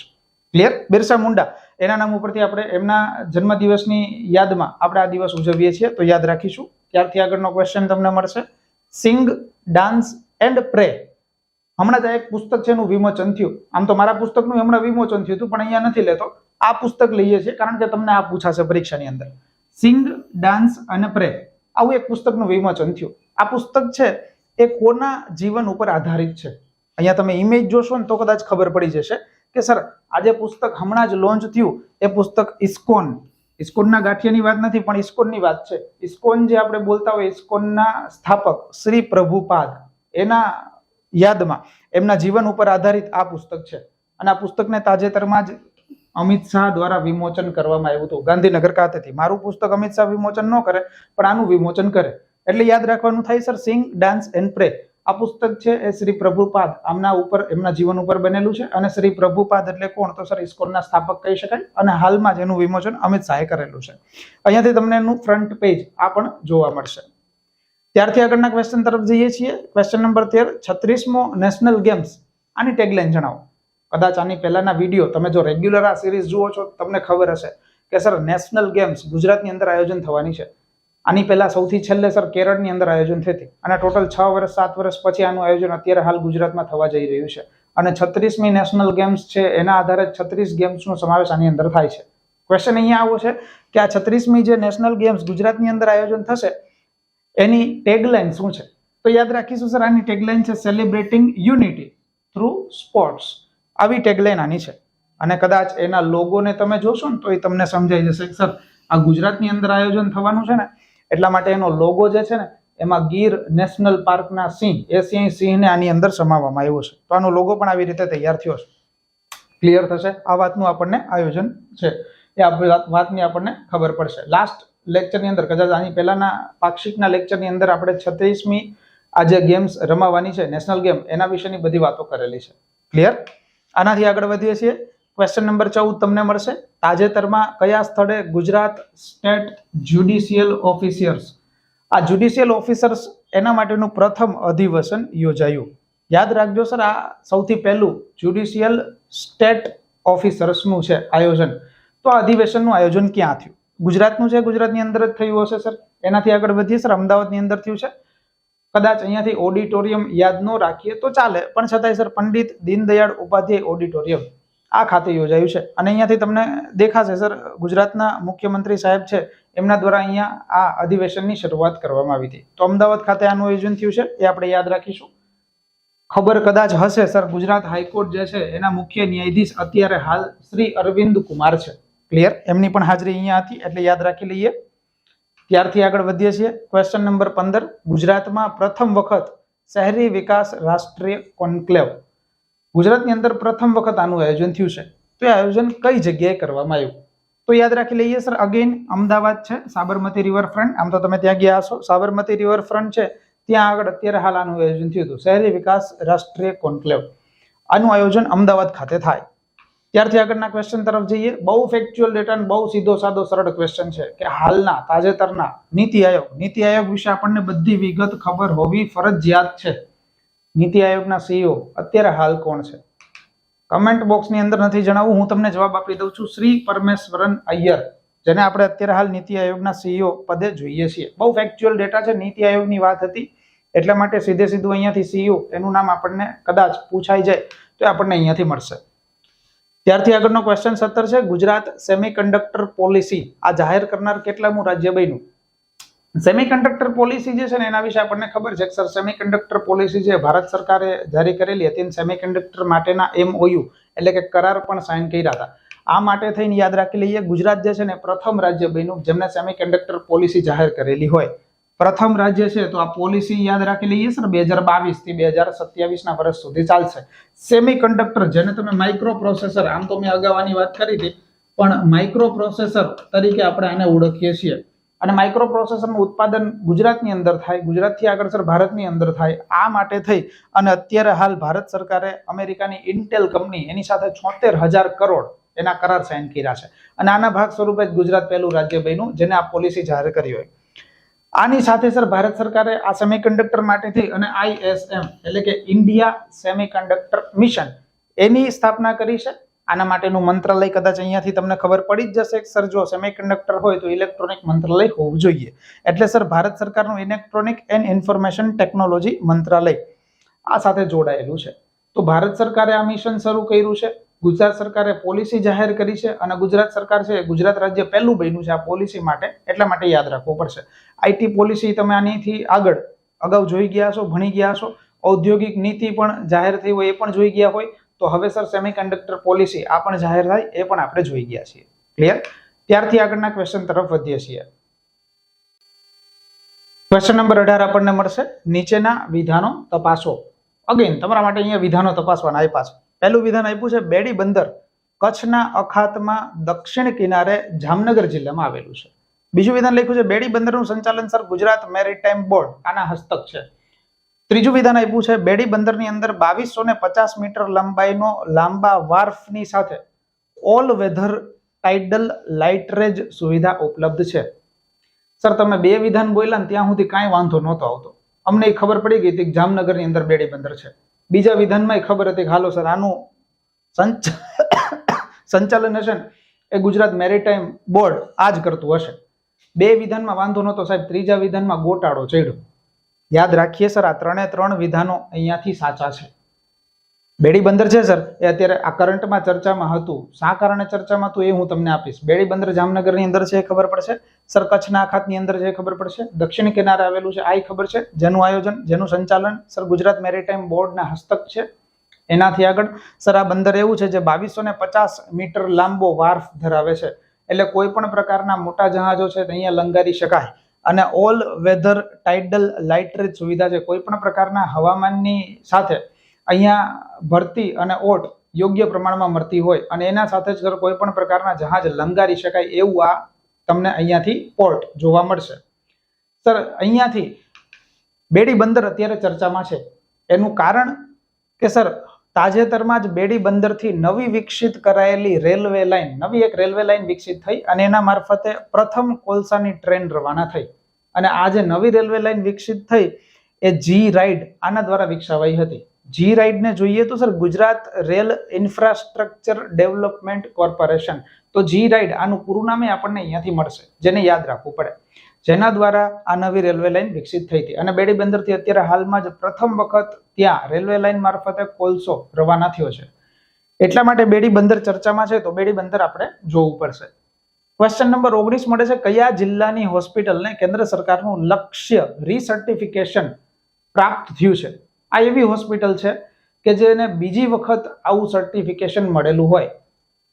ક્લિયર? બિરસા મુંડા, એના નામ ઉપરથી આપણે એમના જન્મદિવસની યાદમાં આપણે આ દિવસ ઉજવીએ છીએ, તો યાદ રાખીશું. ત્યારથી આગળનો ક્વેશ્ચન તમને મળશે, સિંગ, ડાન્સ એન્ડ પ્રે. હમણાં જ એક પુસ્તક છે એનું વિમોચન થયું. આમ તો મારા પુસ્તકનું હમણાં વિમોચન થયું હતું પણ અહીંયા નથી લેતો, આ પુસ્તક લઈએ છીએ કારણ કે તમને આ પૂછાશે પરીક્ષાની અંદર. સિંગ, ડાન્સ અને પ્રે, આવું એક પુસ્તકનું વિમોચન થયું. આ પુસ્તક છે એ કોના જીવન ઉપર આધારિત છે? અહીંયા તમે ઇમેજ જોશો ને તો કદાચ ખબર પડી જશે કે સર આ જે પુસ્તક હમણાં જ લોન્ચ થયું એ પુસ્તક ઇસ્કોનના ગાંઠિયાની વાત નથી પણ ઇસ્કોનની વાત છે. ઇસ્કોન જે આપણે બોલતા હોય, ઇસ્કોનના સ્થાપક શ્રી પ્રભુપાદ, એના યાદમાં એમના જીવન ઉપર આધારિત આ પુસ્તક છે. અને આ પુસ્તકને તાજેતરમાં જ અમિત શાહ દ્વારા વિમોચન કરવામાં આવ્યું હતું ગાંધીનગર ખાતેથી. મારું પુસ્તક અમિત શાહ વિમોચન ન કરે પણ આનું વિમોચન કરે, એટલે યાદ રાખવાનું થાય સર, સિંગ, ડાન્સ એન્ડ પ્રે. આ પુસ્તક છે એ શ્રી પ્રભુપાદ આમના ઉપર, એમના જીવન ઉપર બનેલું છે. અને શ્રી પ્રભુપાદ એટલે કોણ? તો સર ઇસ્કોનના સ્થાપક કહી શકાય. અને હાલમાં જ એનું વિમોચન અમિત શાહે કરેલું છે. અહીંયાથી તમને એનું ફ્રન્ટ પેજ આ પણ જોવા મળશે. ત્યારથી આગળના ક્વેશ્ચન તરફ જઈએ છીએ. ક્વેશ્ચન નંબર 13, 36મો નેશનલ ગેમ્સ. આની ટેગલાઇન જણાવો. કદાચ આની પહેલાના વિડીયો તમે જો રેગ્યુલર આ સિરીઝ જુઓ છો તમને ખબર હશે કે સર નેશનલ ગેમ્સ ગુજરાતની અંદર આયોજન થવાની છે. આની પહેલા સૌથી છેલ્લે સર કેરળની અંદર આયોજન થતી અને ટોટલ 6 વર્ષ 7 વર્ષ પછી આનું આયોજન અત્યારે હાલ ગુજરાતમાં થવા જઈ રહ્યું છે. અને 36મી નેશનલ ગેમ્સ છે એના આધારે 36 ગેમ્સનો સમાવેશ આની અંદર થાય છે. ક્વેશ્ચન અહીંયા આવો છે કે આ 36મી જે નેશનલ ગેમ્સ ગુજરાતની અંદર આયોજન થશે એની ટેગલાઇન શું છે? તો યાદ રાખીશું સર, આની ટેગલાઇન છે સેલિબ્રેટિંગ યુનિટી થ્રુ સ્પોર્ટ્સ. આવી ટેગલાઇન આની છે. અને કદાચ એના લોગોને તમે જોશો ને તો એ તમને સમજાઈ જશે કે સર આ ગુજરાતની અંદર આયોજન થવાનું છે ને એટલા માટે એનો લોગો જે છે ને એમાં ગીર નેશનલ પાર્કના સિંહ, એ સિંહને આની અંદર સમાવવામાં આવ્યો છે. તો આનો લોગો પણ આવી રીતે તૈયાર થયો છે. ક્લિયર થશે? આ વાતનું આપણને આયોજન છે એ વાતની આપણને ખબર પડશે. લાસ્ટ લેક્ચરની અંદર, કદાચ આની પહેલાના પાક્ષિકના લેક્ચરની અંદર આપણે 36મી આ જે ગેમ્સ રમાવાની છે નેશનલ ગેમ, એના વિશેની બધી વાતો કરેલી છે. ક્લિયર? આનાથી આગળ વધીએ છીએ. ક્વેશ્ચન નંબર 14 તમને મળશે, તાજેતરમાં કયા સ્થળે ગુજરાત સ્ટેટ જ્યુડિશિયલ ઓફિસર્સ, આ જ્યુડિશિયલ ઓફિસર્સ એના માટેનું પ્રથમ અધિવેશન યોજાયું? યાદ રાખજો સર, આ સૌથી પહેલું જ્યુડિશિયલ સ્ટેટ ઓફિસર્સનું છે આયોજન. તો આ અધિવેશનનું આયોજન ક્યાં થયું? ગુજરાતનું છે, ગુજરાતની અંદર જ થયું હશે સર. એનાથી આગળ વધીએ સર, અમદાવાદની અંદર થયું છે. કદાચ અહીંયાથી ઓડિટોરિયમ યાદ ન રાખીએ તો ચાલે પણ છતાંય સર પંડિત દીનદયાળ ઉપાધ્યાય ઓડિટોરિયમ આ ખાતે યોજાયું છે. અને અહીંયાથી તમને દેખાશે સર ગુજરાતના મુખ્યમંત્રી સાહેબ છે એમના દ્વારા અહીંયા આ અધિવેશનની શરૂઆત કરવામાં આવી હતી. તો અમદાવાદ ખાતે આનું આયોજન થયું છે એ આપણે યાદ રાખીશું. ખબર કદાચ હશે સર, ગુજરાત હાઈકોર્ટ જે છે એના મુખ્ય ન્યાયાધીશ અત્યારે હાલ શ્રી અરવિંદ કુમાર છે. ક્લિયર? એમની પણ હાજરી અહીંયા હતી એટલે યાદ રાખી લઈએ. ત્યારથી આગળ વધીએ છીએ. ક્વેશ્ચન નંબર 15, ગુજરાતમાં પ્રથમ વખત શહેરી વિકાસ રાષ્ટ્રીય કોન્ક્લેવ. ગુજરાતની અંદર પ્રથમ વખત આનું આયોજન થયું છે. તો એ આયોજન કઈ જગ્યાએ કરવામાં આવ્યું? તો યાદ રાખી લઈએ સર, અગેન અમદાવાદ છે, સાબરમતી રિવરફ્રન્ટ. આમ તો તમે ત્યાં ગયા હશો, સાબરમતી રિવરફ્રન્ટ છે ત્યાં આગળ અત્યારે હાલ આનું આયોજન થયું હતું, શહેરી વિકાસ રાષ્ટ્રીય કોન્ક્લેવ. આનું આયોજન અમદાવાદ ખાતે થાય. ત્યારથી આગળના ક્વેશ્ચન તરફ જઈએ. બહુ ફેક્ચ્યુઅલ ડેટા અને બહુ સીધો સાદો સરળ ક્વેશ્ચન છે કે હાલના તાજેતરના નીતિ આયોગ વિશે આપણને બધી વિગત ખબર હોવી ફરજિયાત છે. નીતિ આયોગના સીઈઓ અત્યારે હાલ કોણ છે? કમેન્ટ બોક્સની અંદર નથી જણાવવું, હું તમને જવાબ આપી દઉં છું, શ્રી પરમેશ્વરન અય્યર, જેને આપણે અત્યારે હાલ નીતિ આયોગના સીઈઓ પદે જોઈએ છીએ. બહુ ફેક્ચ્યુઅલ ડેટા છે, નીતિ આયોગની વાત હતી એટલા માટે સીધું અહીંયાથી સીઈઓ એનું નામ આપણને કદાચ પૂછાઈ જાય તો આપણને અહીંયાથી મળશે. ત્યારથી આગળનો ક્વેશ્ચન 17 છે, ગુજરાત સેમિકન્ડક્ટર પોલિસી આ જાહેર કરનાર કેટલામું રાજ્ય બન્યું? સેમિકન્ડક્ટર પોલિસી જે છે ને એના વિશે આપણને ખબર છે કે સર સેમિકન્ડક્ટર પોલિસી જે ભારત સરકારે જારી કરેલી હતી, સેમિકન્ડક્ટર માટેના MOU એટલે કે કરાર પણ સાઇન કર્યા હતા. આ માટે થઈને યાદ રાખી લઈએ, ગુજરાત જે છે ને પ્રથમ રાજ્ય બન્યું જેમને સેમિકન્ડક્ટર પોલિસી જાહેર કરેલી હોય. પ્રથમ રાજ્ય છે તો આ પોલિસી યાદ રાખી લઈએ સર 2022 થી 2027 વર્ષ સુધી ચાલશે. સેમિકન્ડક્ટર જેને તમે માઇક્રો પ્રોસેસર, આમ તો મેં અગાઉ આની વાત કરી હતી પણ માઇક્રો પ્રોસેસર તરીકે આપણે આને ઓળખીએ છીએ. અને માઇક્રો પ્રોસેસરનું ઉત્પાદન ગુજરાતની અંદર થાય, ગુજરાતથી આગળ સર ભારતની અંદર થાય. આ માટે થઈ અને અત્યારે હાલ ભારત સરકારે અમેરિકાની ઇન્ટેલ કંપની એની સાથે 76,000 કરોડ એના કરાર સાઇન કર્યા છે. અને આના ભાગ સ્વરૂપે જ ગુજરાત પહેલું રાજ્ય બન્યું જેને આ પોલિસી જાહેર કરી હોય. આની સાથે સર ભારત સરકારે આ સેમિકન્ડક્ટર માટેથી અને ISM એટલે કે ઇન્ડિયા સેમિકન્ડક્ટર મિશન એની સ્થાપના કરી છે. આના માટેનું મંત્રાલય કદાચ અહીંયાથી તમને ખબર પડી જ જશે કે સર જો સેમિકન્ડક્ટર હોય તો ઇલેક્ટ્રોનિક મંત્રાલય હોવું જોઈએ. એટલે સર ભારત સરકારનું ઇલેક્ટ્રોનિક એન્ડ ઇન્ફોર્મેશન ટેકનોલોજી મંત્રાલય આ સાથે જોડાયેલું છે. તો ભારત સરકારે આ મિશન શરૂ કર્યું છે. ગુજરાત સરકારે પોલિસી જાહેર કરી છે અને ગુજરાત સરકાર છે ગુજરાત રાજ્ય પહેલું બન્યું છે આ પોલિસી માટે. એટલા માટે યાદ રાખવું પડશે. IT પોલિસી તમે આનીથી આગળ અગાઉ જોઈ ગયા છો, ભણી ગયા છો. ઔદ્યોગિક નીતિ પણ જાહેર થઈ હોય એ પણ જોઈ ગયા હોય. તો હવે સર સેમિકન્ડક્ટર પોલિસી આ પણ જાહેર થાય એ પણ આપણે જોઈ ગયા છીએ. ક્લિયર? ત્યારથી આગળના ક્વેશ્ચન તરફ વધીએ છીએ. ક્વેશ્ચન નંબર 18 આપણને મળશે નીચેના વિધાનો તપાસો. અગેન તમારા માટે અહીંયા વિધાનો તપાસવાના આપ્યા છે. પહેલું વિધાન આપ્યું છે બેડી બંદર કચ્છના અખાતમાં દક્ષિણ કિનારે જામનગર જિલ્લામાં આવેલું છે. બીજું વિધાન લખ્યું છે બેડી બંદરનું સંચાલન સર ગુજરાત મેરીટાઈમ બોર્ડ આના હસ્તક છે. ત્રીજું વિધાન આપ્યું છે બેડી બંદરની અંદર 2250 મીટર લંબાઈનો લાંબા વાર્ફની સાથે ઓલ વેધર ટાઇડલ લાઇટરેજ સુવિધા ઉપલબ્ધ છે. સર તમે બે વિધાન બોલ્યા ને ત્યાં સુધી કાંઈ વાંધો નહોતો આવતો. અમને ખબર પડી ગઈ હતી કે જામનગરની અંદર બેડી બંદર છે. બીજા વિધાનમાં ખબર હતી કે હાલો સર આનું સંચાલન હશે એ ગુજરાત મેરીટાઈમ બોર્ડ આ જ કરતું હશે. બે વિધાનમાં વાંધો નહોતો સાહેબ, ત્રીજા વિધાનમાં ગોટાળો ચડ્યો. યાદ રાખીએ સર આ ત્રણ વિધાનો અહીંયાથી સાચા છે. બેડી બંદર છે સર એ અત્યારે આ કરંટમાં ચર્ચામાં હતું. શા કારણે ચર્ચામાં હતું એ હું તમને આપીશ. બેડી બંદર જામનગરની અંદર છે એ ખબર પડશે. સર કચ્છના અખાતની અંદર છે એ ખબર પડશે. દક્ષિણ કિનારે આવેલું છે આ ખબર છે. જેનું આયોજન જેનું સંચાલન સર ગુજરાત મેરીટાઈમ બોર્ડના હસ્તક છે. એનાથી આગળ સર આ બંદર એવું છે જે 2250 મીટર લાંબો વાર્ફ ધરાવે છે. એટલે કોઈ પણ પ્રકારના મોટા જહાજો છે અહીંયા લંગારી શકાય. અને ઓલ વેધર ટાઇડલ લાઇટરેજ સુવિધા છે. કોઈ પણ પ્રકારના હવામાનની સાથે અહીંયા ભરતી અને ઓટ યોગ્ય પ્રમાણમાં મળતી હોય અને એના સાથે જ કોઈ પણ પ્રકારના જહાજ લંગારી શકાય એવું આ તમને અહીંયાથી પોર્ટ જોવા મળશે. સર અહીંયાથી બેડી બંદર અત્યારે ચર્ચામાં છે એનું કારણ કે સર તાજેતરમાં જ બેડી બંદરથી નવી વિકસિત કરાયેલી રેલવે લાઇન નવી એક રેલવે લાઇન વિકસિત થઈ અને એના મારફતે પ્રથમ કોલસાની ટ્રેન રવાના થઈ. અને આ જે નવી રેલવે લાઇન વિકસિત થઈ એ જી રાઇડ આના દ્વારા વિકસાવાઈ હતી. જી રાઇડ ને જોઈએ તો sir Gujarat rail infrastructure development corporation. તો જી રાઇડ આનું પૂરું નામે આપણને અહીંયાથી મળશે જેને યાદ રાખવું પડે. જેના દ્વારા આ નવી રેલવે લાઇન વિકસિત થઈ હતી અને બેડી બંદરથી અત્યારે હાલમાં જ પ્રથમ વખત ત્યાં રેલવે લાઇન મારફતે કોલસો રવાના થયો છે. એટલા માટે બેડી બંદર ચર્ચામાં છે તો બેડી બંદર આપણે જોવું પડશે. ક્વેશ્ચન નંબર 19 મળે છે કયા જિલ્લાની હોસ્પિટલને કેન્દ્ર સરકારનું લક્ષ્ય રીસર્ટિફિકેશન પ્રાપ્ત થયું છે. આ એવી હોસ્પિટલ છે કે જેને બીજી વખત આવું સર્ટિફિકેશન મળેલું હોય.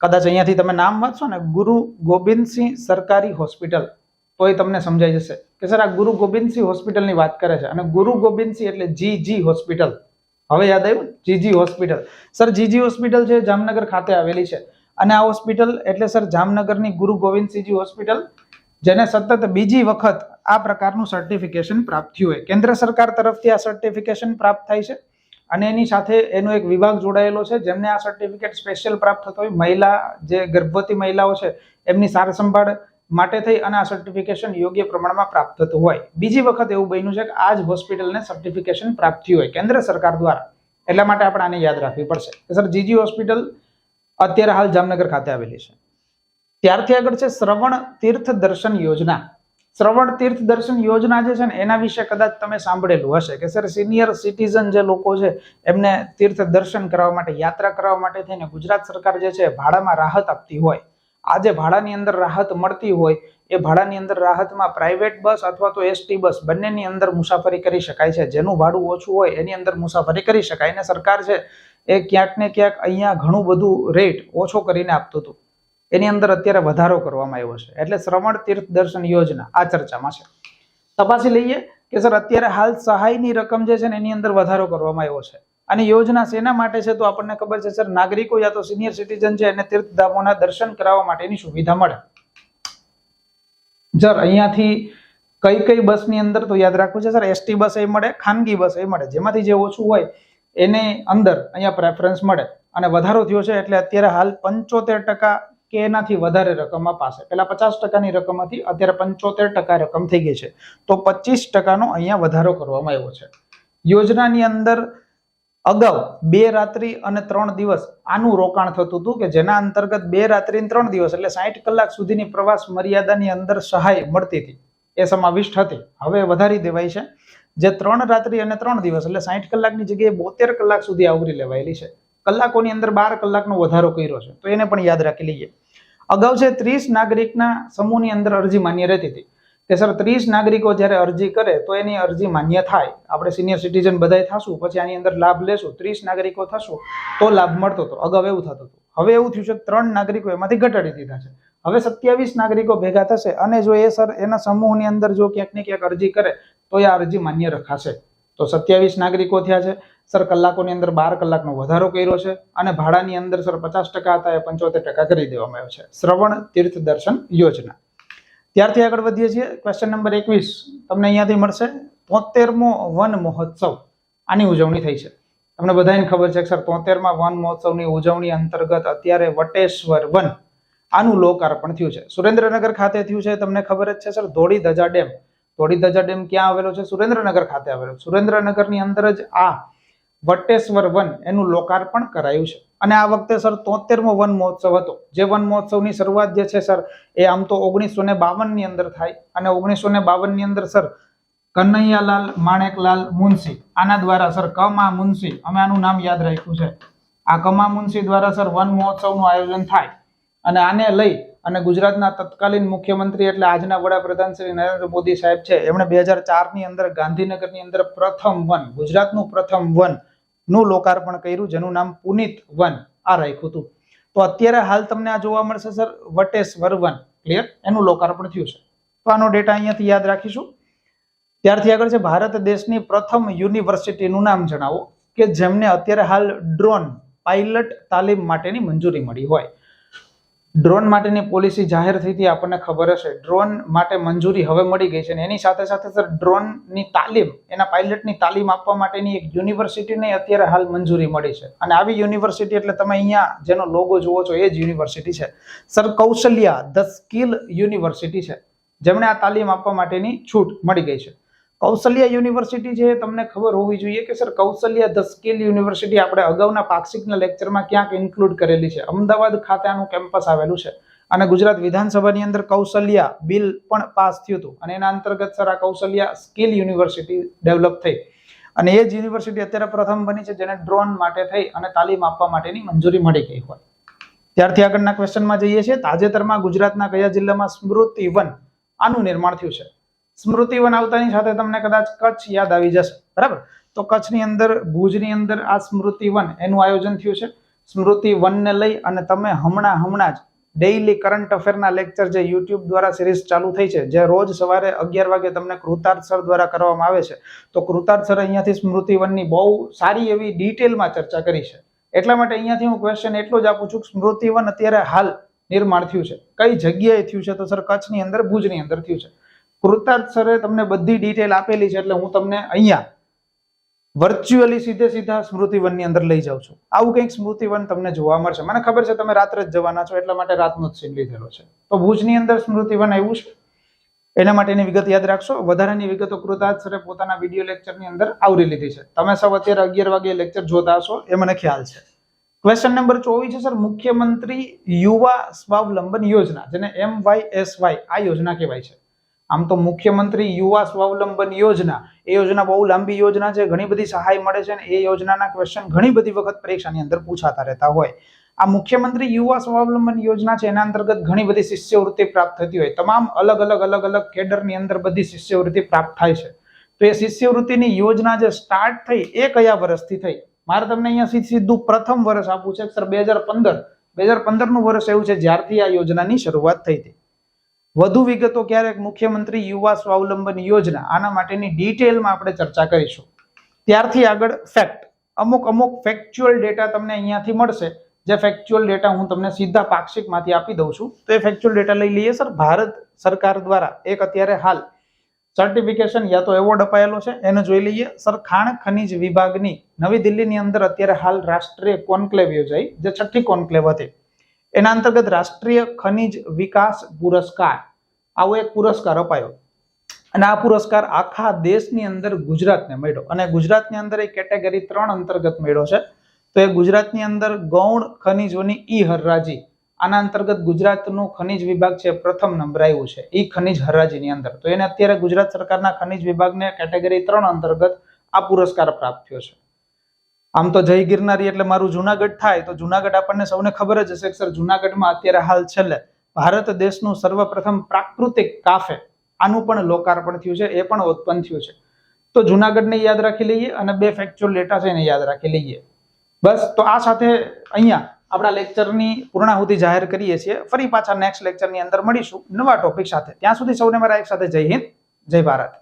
કદાચ અહીંયાથી તમે નામ વાંચશો ને ગુરુ ગોબિંદસિંહ સરકારી હોસ્પિટલ તો એ તમને સમજાઈ જશે કે સર આ ગુરુ ગોબિંદસિંહ હોસ્પિટલની વાત કરે છે. અને ગુરુ ગોબિંદસિંહ એટલે જીજી હોસ્પિટલ. હવે યાદ આવ્યું જીજી હોસ્પિટલ. સર જીજી હોસ્પિટલ છે જામનગર ખાતે આવેલી છે. અને આ હોસ્પિટલ એટલે સર જામનગરની ગુરુ ગોવિંદસિંહજી હોસ્પિટલ જેને સતત બીજી વખત આ પ્રકારનું સર્ટિફિકેશન પ્રાપ્ત થયું હોય. કેન્દ્ર સરકાર તરફથી આ સર્ટિફિકેશન પ્રાપ્ત થાય છે અને એની સાથે એનો એક વિભાગ જોડાયેલો છે જેમને આ સર્ટિફિકેટ સ્પેશિયલ પ્રાપ્ત થતો હોય. મહિલા જે ગર્ભવતી મહિલાઓ છે એમની સાર સંભાળ માટે થઈ અને આ સર્ટિફિકેશન યોગ્ય પ્રમાણમાં પ્રાપ્ત થતું હોય. બીજી વખત એવું બન્યું છે કે આ જ હોસ્પિટલને સર્ટિફિકેશન પ્રાપ્ત થયું હોય કેન્દ્ર સરકાર દ્વારા. એટલા માટે આપણે આને યાદ રાખવી પડશે કે સર જીજી હોસ્પિટલ અત્યારે હાલ જામનગર ખાતે આવેલી છે. ત્યારથી આગળ છે શ્રવણ તીર્થ દર્શન યોજના. શ્રવણ તીર્થ દર્શન યોજના જે છે ને એના વિશે કદાચ તમે સાંભળેલું હશે કે સર સિનિયર સિટીઝન જે લોકો છે એમને તીર્થ દર્શન કરવા માટે યાત્રા કરવા માટે થઈને ગુજરાત સરકાર જે છે ભાડામાં રાહત આપતી હોય. આ જે ભાડાની અંદર રાહત મળતી હોય એ ભાડાની અંદર રાહતમાં પ્રાઇવેટ બસ અથવા તો એસટી બસ બંનેની અંદર મુસાફરી કરી શકાય છે. જેનું ભાડું ઓછું હોય એની અંદર મુસાફરી કરી શકાય. અને સરકાર છે એ ક્યાંક ને ક્યાંક અહીંયા ઘણું બધું રેટ ઓછો કરીને આપતું હતું. એની અંદર અત્યારે વધારો કરવામાં આવ્યો છે. એટલે શ્રવણ તીર્થ દર્શન યોજના આ ચર્ચામાં છે. તપાસી લઈએ કે સર અત્યારે હાલ સહાયની રકમ જે છે ને એની અંદર વધારો કરવામાં આવ્યો છે. અને યોજના શેના માટે છે તો આપણને ખબર છે સર નાગરિકો યા તો સિનિયર સિટીઝન છે એને તીર્થધામોના દર્શન કરાવવા માટેની સુવિધા મળે. સર અહીંયાથી કઈ કઈ બસની અંદર તો યાદ રાખવું છે સર, એસટી બસ એ મળે, ખાનગી બસ એ મળે, જેમાંથી જે ઓછું હોય એને અંદર અહીંયા પ્રેફરન્સ મળે. અને વધારો થયો છે એટલે અત્યારે હાલ 75% કે એનાથી વધારે રકમ અપાશે. પેલા 50%ની રકમ હતી, અત્યારે 75% રકમ થઈ ગઈ છે. તો 25%નો અહીંયા વધારો કરવામાં આવ્યો છે. યોજનાની અંદર અગાઉ 2 રાત્રિ અને 3 દિવસ આનું રોકાણ થતું હતું, કે જેના અંતર્ગત 2 રાત્રિ અને 3 દિવસ એટલે 60 કલાક સુધીની પ્રવાસ મર્યાદાની અંદર સહાય મળતી હતી, એ સમાવિષ્ટ હતી. હવે વધારી દેવાય છે, જે 3 રાત્રિ અને 3 દિવસ એટલે 60 કલાકની જગ્યાએ 72 કલાક સુધી આવરી લેવાયેલી છે. કલાકોની અંદર 12 કલાકનો વધારો કર્યો છે, તો એને પણ યાદ રાખી લઈએ. અગાઉ છે 30 નાગરિકના સમૂહની અંદર અરજી માન્ય રહેતી હતી, કે સર 30 નાગરિકો જ્યારે અરજી કરે તો એની અરજી માન્ય થાય. આપણે સિનિયર સિટીઝન બધાય થશું, પછી આની અંદર લાભ લેશું, 30 નાગરિકો થશું તો લાભ મળતો હતો. અગાઉ એવું થતું હતું. હવે એવું થયું છે 3 નાગરિકો એમાંથી ઘટાડી દીધા છે. હવે 27 નાગરિકો ભેગા થશે અને જો એ સર એના સમૂહની અંદર જો ક્યાંક ને ક્યાંક અરજી કરે તો એ અરજી માન્ય રખાશે. તો 27 નાગરિકો થયા છે. સર કલાકોની અંદર 12 કલાકનો વધારો કર્યો છે અને ભાડાની અંદર સર 50% હતા એ 75% કરી દેવામાં આવ્યો છે. શ્રવણ તીર્થ દર્શન યોજના. ત્યારથી આગળ વધીએ છીએ. ક્વેશ્ચન નંબર 21 તમને અહીંયાથી મળશે. 73મો વન મહોત્સવ આની ઉજવણી થઈ છે. તમને બધાને ખબર છે કે સર 73મા વન મહોત્સવની ઉજવણી અંતર્ગત અત્યારે વટેશ્વર વન આનું લોકાર્પણ થયું છે. સુરેન્દ્રનગર ખાતે થયું છે. તમને ખબર જ છે સર ધોળી ધજા ડેમ. ધોળી ધજા ડેમ ક્યાં આવેલો છે? સુરેન્દ્રનગર ખાતે આવેલો. સુરેન્દ્રનગરની અંદર જ આ વટેશ્વર વન એનું લોકાર્પણ કરાયું છે. અને આ વખતે સર 73મો વન મહોત્સવ હતો. જે વન મહોત્સવની શરૂઆત જે છે સર એ આમ તો 1952 ની અંદર થાય અને 1952 ની અંદર સર કનૈયાલાલ માણેકલાલ મુનશી આના દ્વારા સર કમા મુનશી, અમે આનું નામ યાદ રાખ્યું છે, આ કમા મુનશી દ્વારા સર વન મહોત્સવનું આયોજન થાય અને આને લઈ અને ગુજરાતના તત્કાલીન મુખ્યમંત્રી એટલે આજના વડાપ્રધાન શ્રી નરેન્દ્ર મોદી સાહેબ છે, એમણે 2004 ની અંદર ગાંધીનગરની અંદર પ્રથમ વન, ગુજરાતનું પ્રથમ વન નું લોકાર્પણ કર્યું, જેનું નામ પુનિત વન આ રાખ્યું હતું. તો અત્યારે હાલ તમને આ જોવા મળશે સર વટેશ્વર વન. ક્લિયર? એનું લોકાર્પણ થયું છે. તો આનો ડેટા અહીંયાથી યાદ રાખીશું. ત્યારથી આગળ છે ભારત દેશની પ્રથમ યુનિવર્સિટીનું નામ જણાવો કે જેમને અત્યારે હાલ ડ્રોન પાયલટ તાલીમ માટેની મંજૂરી મળી હોય. ડ્રોન માટેની પોલિસી જાહેર થઈ હતી, આપણને ખબર હશે. ડ્રોન માટે મંજૂરી હવે મળી ગઈ છે અને એની સાથે સાથે સર ડ્રોનની તાલીમ, એના પાયલટની તાલીમ આપવા માટેની એક યુનિવર્સિટીને અત્યારે હાલ મંજૂરી મળી છે. અને આવી યુનિવર્સિટી એટલે તમે અહીંયા જેનો લોગો જુઓ છો એ જ યુનિવર્સિટી છે sir Kaushalya the skill university છે, જેમણે આ તાલીમ આપવા માટેની છૂટ મળી ગઈ છે. કૌશલ્યા યુનિવર્સિટી છે, તમને ખબર હોવી જોઈએ કે sir Kaushalya the skill university આપણે અગાઉના પાક્ષિકના લેક્ચરમાં ક્યાંક ઇન્ક્લુડ કરેલી છે. અમદાવાદ ખાતે આનું કેમ્પસ આવેલું છે અને ગુજરાત વિધાનસભાની અંદર કૌશલ્યા બિલ પણ પાસ થયું હતું અને એના અંતર્ગત સર આ કૌશલ્યા સ્કિલ યુનિવર્સિટી ડેવલપ થઈ અને એ જ યુનિવર્સિટી અત્યારે પ્રથમ બની છે જેને ડ્રોન માટે થઈ અને તાલીમ આપવા માટેની મંજૂરી મળી ગઈ હોય. ત્યારથી આગળના ક્વેશ્ચનમાં જઈએ છીએ. તાજેતરમાં ગુજરાતના કયા જિલ્લામાં સ્મૃતિ વન આનું નિર્માણ થયું છે? સ્મૃતિ વન આવતાની સાથે તમને કદાચ કચ્છ યાદ આવી જશે, બરાબર? તો કચ્છની અંદર ભુજની અંદર આ સ્મૃતિ વન એનું આયોજન થયું છે. સ્મૃતિ વનને લઈ અને તમે હમણાં જ ડેઇલી કરંટ અફેરના લેક્ચર જે યુટ્યુબ દ્વારા સિરીઝ ચાલુ થઈ છે, જે રોજ સવારે 11 વાગે તમને કૃતાર્થ સર દ્વારા કરવામાં આવે છે, તો કૃતાર્થ સર અહીંયાથી સ્મૃતિ વનની બહુ સારી એવી ડિટેલમાં ચર્ચા કરી છે. એટલા માટે અહીંયાથી હું ક્વેશ્ચન એટલો જ આપું છું કે સ્મૃતિ વન અત્યારે હાલ નિર્માણ થયું છે, કઈ જગ્યાએ થયું છે? તો સર કચ્છની અંદર ભુજની અંદર થયું છે. કૃતાર્થ સરે તમને બધી ડિટેલ આપેલી છે એટલે હું તમને અહીંયા વર્ચ્યુઅલી સીધા સ્મૃતિ વનની અંદર લઈ જાઉં છું. આવું કંઈક સ્મૃતિ વન તમને જોવા મળશે. મને ખબર છે તમે રાત્રે જ જવાના છો એટલા માટે રાતનો જ સીન લીધેલો છે. તો ભુજની અંદર સ્મૃતિ વન આવ્યું છે, એના માટેની વિગત યાદ રાખશો. વધારાની વિગતો કૃતાર્થ સરે પોતાના વિડીયો લેક્ચરની અંદર આવરી લીધી છે. તમે સૌ અત્યારે 11 વાગે લેક્ચર જોતા હશો એ મને ખ્યાલ છે. ક્વેશ્ચન નંબર 24 છે સર મુખ્યમંત્રી યુવા સ્વાવલંબન યોજના, જેને MYSY આ યોજના કહેવાય છે. આમ તો મુખ્યમંત્રી યુવા સ્વાવલંબન યોજના એ યોજના બહુ લાંબી યોજના છે, ઘણી બધી સહાય મળે છે અને એ યોજનાના ક્વેશ્ચન ઘણી બધી વખત પરીક્ષાની અંદર પૂછાતા રહેતા હોય. આ મુખ્યમંત્રી યુવા સ્વાવલંબન યોજના છે એના અંતર્ગત ઘણી બધી શિષ્યવૃત્તિ પ્રાપ્ત થતી હોય. તમામ અલગ અલગ કેડરની અંદર બધી શિષ્યવૃત્તિ પ્રાપ્ત થાય છે. તો એ શિષ્યવૃત્તિની યોજના જે સ્ટાર્ટ થઈ એ કયા વર્ષથી થઈ? મારે તમને અહીંયા સીધું પ્રથમ વર્ષ આપવું છે સર 2015 નું વર્ષ એવું છે જ્યારથી આ યોજનાની શરૂઆત થઈ હતી. વધુ વિગતો ક્યારેક મુખ્યમંત્રી યુવા સ્વાવલંબન યોજના આના માટેની ડિટેલમાં આપણે ચર્ચા કરીશું. ત્યારથી આગળ ફેક્ટ, અમુક ફેક્ચ્યુઅલ ડેટા તમને અહીંયાથી મળશે જે ફેક્ચ્યુઅલ ડેટા હું તમને સીધા પાક્ષિકમાંથી આપી દઉં છું. તો એ ફેક્ચ્યુઅલ ડેટા લઈ લઈએ સર. ભારત સરકાર દ્વારા એક અત્યારે હાલ સર્ટિફિકેશન યા તો એવોર્ડ અપાયેલો છે, એને જોઈ લઈએ સર. ખાણ ખનીજ વિભાગની નવી દિલ્હીની અંદર અત્યારે હાલ રાષ્ટ્રીય કોન્ક્લેવ યોજાઈ, જે 6ઠી કોન્ક્લેવ હતી. એના અંતર્ગત રાષ્ટ્રીય ખનીજ વિકાસ પુરસ્કાર આવો એક પુરસ્કાર અપાયો, અને આ પુરસ્કાર આખા દેશની અંદર ગુજરાતને મળ્યો, અને ગુજરાતની અંદર એ કેટેગરી 3 અંતર્ગત મળ્યો છે. તો એ ગુજરાતની અંદર ગૌણ ખનીજોની ઈ હરાજી, આના અંતર્ગત ગુજરાતનું ખનીજ વિભાગ છે પ્રથમ નંબર આવ્યું છે ઈ ખનીજ હરાજીની અંદર. તો એને અત્યારે ગુજરાત સરકારના ખનીજ વિભાગને કેટેગરી 3 અંતર્ગત આ પુરસ્કાર પ્રાપ્ત થયો છે. આમ તો જય ગિરનારી એટલે મારું જુનાગઢ થાય, તો જુનાગઢ આપણને સૌને ખબર જ હશે કે સર જુનાગઢમાં અત્યારે હાલ છેલ્લે ભારત દેશનું સર્વપ્રથમ પ્રાકૃતિક કાફે, આનું પણ લોકાર્પણ થયું છે, એ પણ ઉત્પન્ન થયું છે. તો જુનાગઢને યાદ રાખી લઈએ અને 2 ફેક્ચ્યુઅલ ડેટા છે એને યાદ રાખી લઈએ. બસ, તો આ સાથે અહીંયા આપણા લેક્ચરની પૂર્ણાહુતિ જાહેર કરીએ છીએ. ફરી પાછા નેક્સ્ટ લેક્ચરની અંદર મળીશું નવા ટોપિક સાથે. ત્યાં સુધી સૌને મારા એક સાથે જય હિન્દ, જય ભારત.